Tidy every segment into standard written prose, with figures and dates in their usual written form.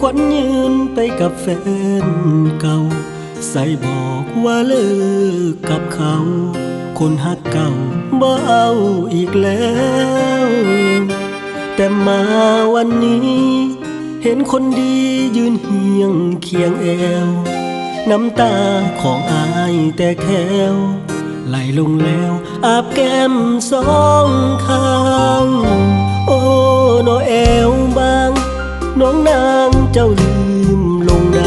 ขวัญยืนไปกับแฟนเก่าใส่บอกว่าเลิกกับเขาคนฮักเก่าบ่เอาอีกแล้วแต่มาวันนี้เห็นคนดียืนเฮียงเคียงแอวน้ำตาของอายแต่แควไหลลงแล้วอาบแก้มสองข้างโอ้โนแอวบางน้องนางเจ้าลืมลงใด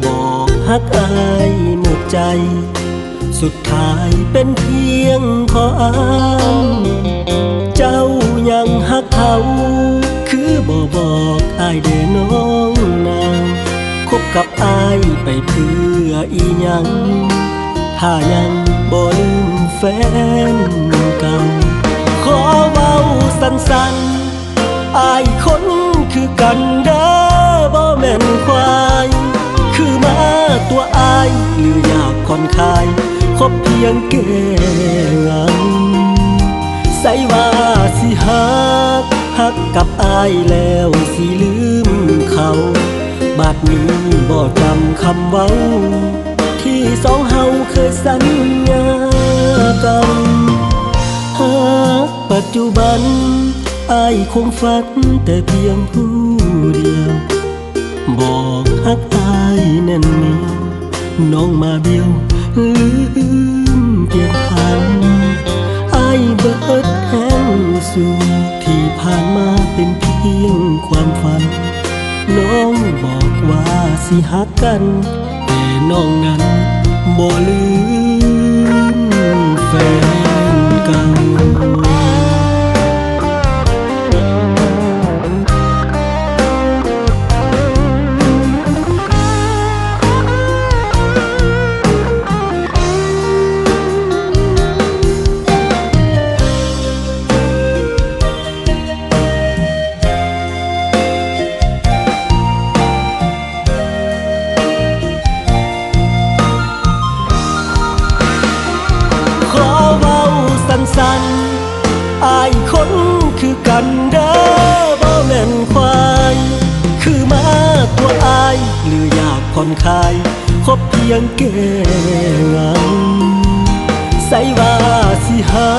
บอกฮักอายหมดใจสุดท้ายเป็นเพียงขออ้างเจ้ายังฮักเขาคือบ่บอกอายเด้อน้องนางคบกับอายไปเพื่ออีหยังถ้ายังบ่ลืมแฟนเก่าขอเว้าสั้นๆอายคนคือกันเด้อบ่แม่นควายคือมาตัวอายหรืออยากผ่อนคลายคบเพียงแก้งันใส่ว่าสิฮักกับอายแล้วสิลืมเขาบัดนี้บ่จำคำเว้าที่สองเฮาเคยสัญญากันปัจจุบันอายคงฝันแต่เพียงผู้เดียวบอกฮักอายแน่นเหนียวน้องมาเบี้ยวลืมเพียงพันอายเบิดแห้งสู่ที่ผ่านมาเป็นเพียงความฝันน้องบอกว่าสิฮักกันแต่น้องนั้นบ่ลืมแฟนเก่าอายคนคือกันเด้อบ่แม่นควายคือมาตัวอายหรืออยากผ่อนคลายคบเพียงแก้งันใส่ว่าสิฮั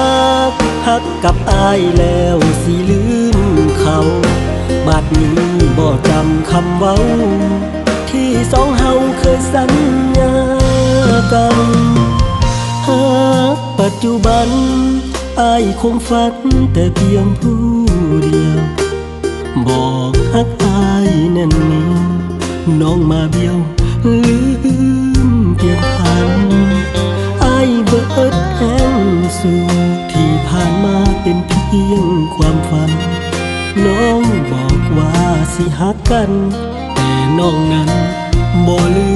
กกับอายแล้วสิลืมเขาบัดนี้บ่จำคำเว้าที่สองเฮาเคยสัญญากันปัจจุบันอายคงฝันแต่เพียงผู้เดียวบอกฮักอายแน่นเหนียวน้องมาเบี้ยวลืมเพียงพันอายเบิดแห้งสู่ที่ผ่านมาเป็นเพียงความฝันน้องบอกว่าสิฮักกันแต่น้องนั้นบ่ลื